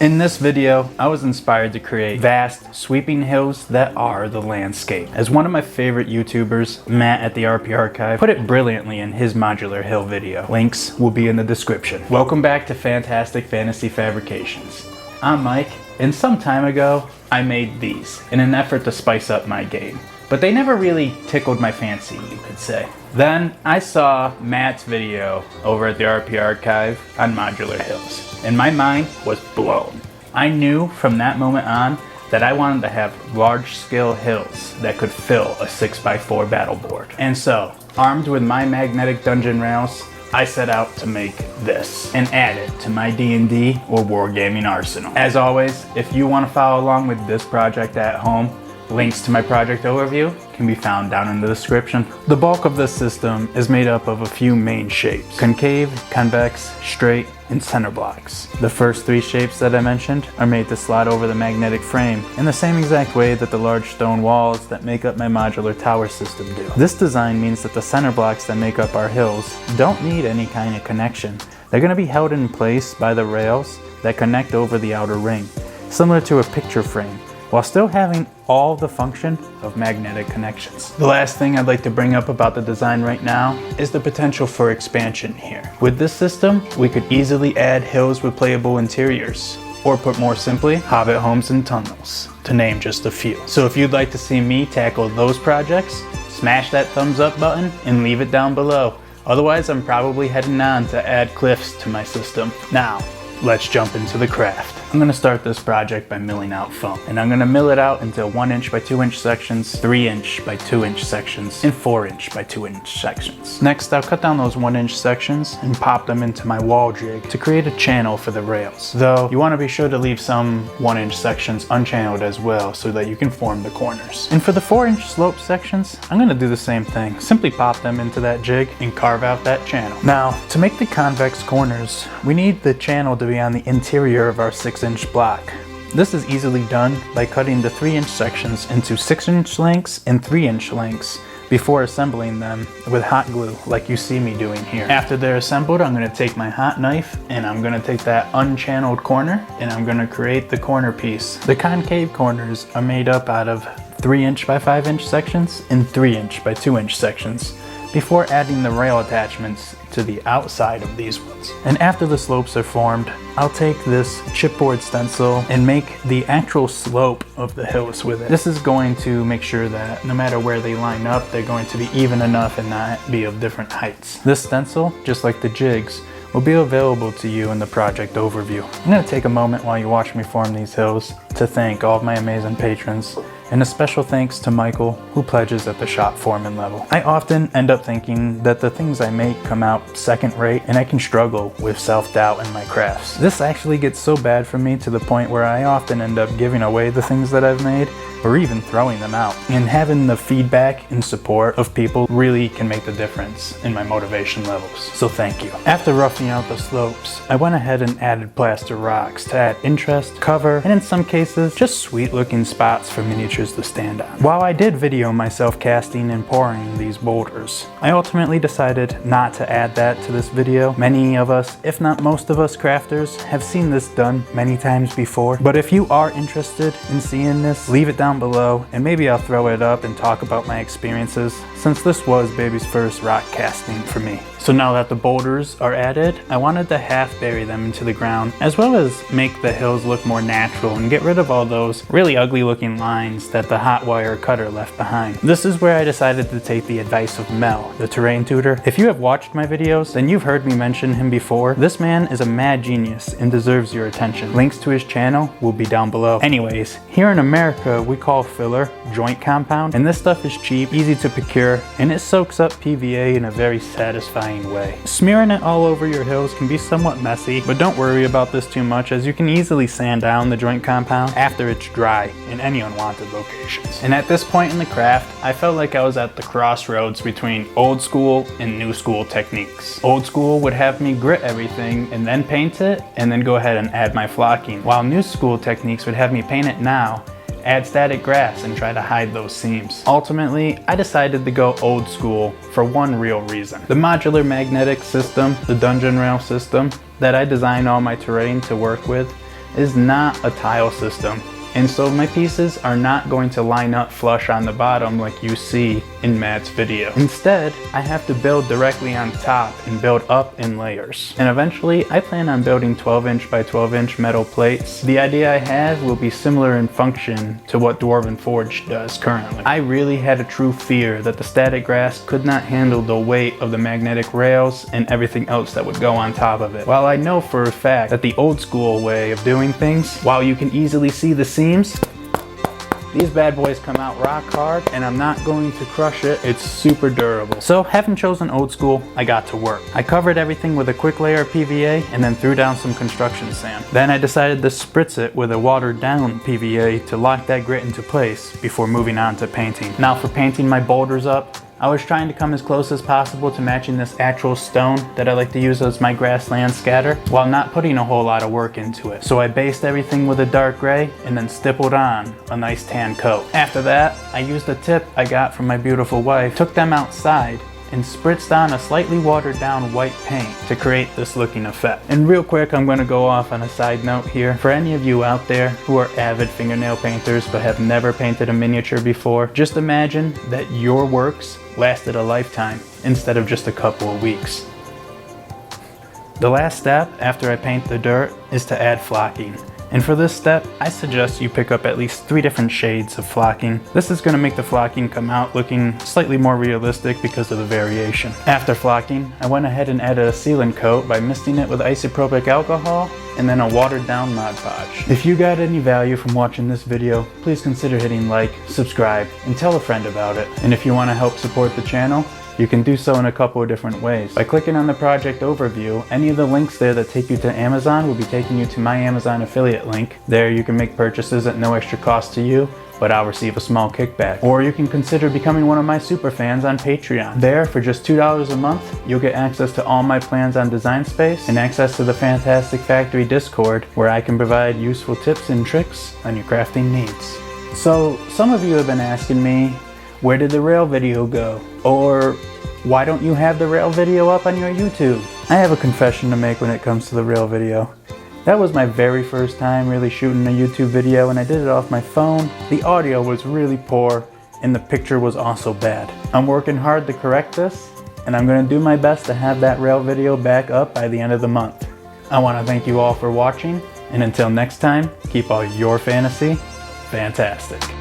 In this video, I was inspired to create vast, sweeping hills that are the landscape. As one of my favorite YouTubers, Matt at the RP Archive, put it brilliantly in his modular hill video. Links will be in the description. Welcome back to Fantastic Fantasy Fabrications. I'm Mike, and some time ago, I made these in an effort to spice up my game. But they never really tickled my fancy, you could say. Then I saw Matt's video over at the RP Archive on modular hills, and my mind was blown. I knew from that moment on that I wanted to have large-scale hills that could fill a 6x4 battle board. And so, armed with my magnetic dungeon rails, I set out to make this and add it to my D&D or Wargaming arsenal. As always, if you want to follow along with this project at home, links to my project overview can be found down in the description. The bulk of this system is made up of a few main shapes: concave, convex, straight, and center blocks. The first three shapes that I mentioned are made to slide over the magnetic frame in the same exact way that the large stone walls that make up my modular tower system do. This design means that the center blocks that make up our hills don't need any kind of connection. They're going to be held in place by the rails that connect over the outer ring, similar to a picture frame, while still having all the function of magnetic connections. The last thing I'd like to bring up about the design right now is the potential for expansion here. With this system, we could easily add hills with playable interiors, or put more simply, hobbit homes and tunnels, to name just a few. So if you'd like to see me tackle those projects, smash that thumbs up button and leave it down below. Otherwise, I'm probably heading on to add cliffs to my system. Now, let's jump into the craft. I'm going to start this project by milling out foam, and I'm going to mill it out into 1 inch by 2 inch sections, 3 inch by 2 inch sections, and 4 inch by 2 inch sections. Next, I'll cut down those 1 inch sections and pop them into my wall jig to create a channel for the rails. Though, you want to be sure to leave some 1 inch sections unchanneled as well so that you can form the corners. And for the 4 inch slope sections, I'm going to do the same thing. Simply pop them into that jig and carve out that channel. Now, to make the convex corners, we need the channel to be on the interior of our 6 inch block. This is easily done by cutting the 3 inch sections into 6 inch lengths and 3 inch lengths before assembling them with hot glue like you see me doing here. After they're assembled, I'm going to take my hot knife and I'm going to take that unchanneled corner and I'm going to create the corner piece. The concave corners are made up out of 3 inch by 5 inch sections and 3 inch by 2 inch sections before adding the rail attachments to the outside of these ones. And after the slopes are formed, I'll take this chipboard stencil and make the actual slope of the hills with it. This is going to make sure that no matter where they line up, they're going to be even enough and not be of different heights. This stencil, just like the jigs, will be available to you in the project overview. I'm going to take a moment while you watch me form these hills to thank all of my amazing patrons, and a special thanks to Michael, who pledges at the shop foreman level. I often end up thinking that the things I make come out second rate, and I can struggle with self-doubt in my crafts. This actually gets so bad for me to the point where I often end up giving away the things that I've made, or even throwing them out. And having the feedback and support of people really can make the difference in my motivation levels. So thank you. After roughing out the slopes, I went ahead and added plaster rocks to add interest, cover, and in some cases, just sweet looking spots for miniatures to stand on. While I did video myself casting and pouring these boulders, I ultimately decided not to add that to this video. Many of us, if not most of us crafters, have seen this done many times before. But if you are interested in seeing this, leave it down below and maybe I'll throw it up and talk about my experiences, since this was baby's first rock casting for me. So now that the boulders are added, I wanted to half bury them into the ground, as well as make the hills look more natural and get rid of all those really ugly looking lines that the hot wire cutter left behind. This is where I decided to take the advice of Mel, the terrain tutor. If you have watched my videos, then you've heard me mention him before. This man is a mad genius and deserves your attention. Links to his channel will be down below. Anyways, here in America, we call filler joint compound, and this stuff is cheap, easy to procure, and it soaks up PVA in a very satisfying way. Smearing it all over your hills can be somewhat messy, but don't worry about this too much, as you can easily sand down the joint compound after it's dry in any unwanted locations. And at this point in the craft, I felt like I was at the crossroads between old school and new school techniques. Old school would have me grit everything and then paint it, and then go ahead and add my flocking, while new school techniques would have me paint it now, add static grass, and try to hide those seams. Ultimately, I decided to go old school for one real reason. The modular magnetic system, the dungeon rail system that I designed all my terrain to work with, is not a tile system. And so my pieces are not going to line up flush on the bottom like you see in Matt's video. Instead, I have to build directly on top and build up in layers. And eventually, I plan on building 12-inch by 12-inch metal plates. The idea I have will be similar in function to what Dwarven Forge does currently. I really had a true fear that the static grass could not handle the weight of the magnetic rails and everything else that would go on top of it. While I know for a fact that the old school way of doing things, while you can easily see the seams, these bad boys come out rock hard and I'm not going to crush it. It's super durable. So having chosen old school, I got to work. I covered everything with a quick layer of PVA and then threw down some construction sand. Then I decided to spritz it with a watered down PVA to lock that grit into place before moving on to painting. Now for painting my boulders up, I was trying to come as close as possible to matching this actual stone that I like to use as my grassland scatter while not putting a whole lot of work into it. So I based everything with a dark gray and then stippled on a nice tan coat. After that, I used a tip I got from my beautiful wife, took them outside, and spritzed on a slightly watered down white paint to create this looking effect. And real quick, I'm gonna go off on a side note here. For any of you out there who are avid fingernail painters but have never painted a miniature before, just imagine that your works lasted a lifetime instead of just a couple of weeks. The last step after I paint the dirt is to add flocking. And for this step, I suggest you pick up at least 3 different shades of flocking. This is going to make the flocking come out looking slightly more realistic because of the variation. After flocking, I went ahead and added a sealant coat by misting it with isopropyl alcohol and then a watered down Mod Podge. If you got any value from watching this video, please consider hitting like, subscribe, and tell a friend about it. And if you want to help support the channel, you can do so in a couple of different ways. By clicking on the project overview, any of the links there that take you to Amazon will be taking you to my Amazon affiliate link. There you can make purchases at no extra cost to you, but I'll receive a small kickback. Or you can consider becoming one of my super fans on Patreon. There, for just $2 a month, you'll get access to all my plans on Design Space and access to the Fantastic Factory Discord, where I can provide useful tips and tricks on your crafting needs. So, some of you have been asking me, where did the rail video go? Or, why don't you have the rail video up on your YouTube? I have a confession to make when it comes to the rail video. That was my very first time really shooting a YouTube video, and I did it off my phone. The audio was really poor and the picture was also bad. I'm working hard to correct this, and I'm gonna do my best to have that rail video back up by the end of the month. I wanna thank you all for watching, and until next time, keep all your fantasy fantastic.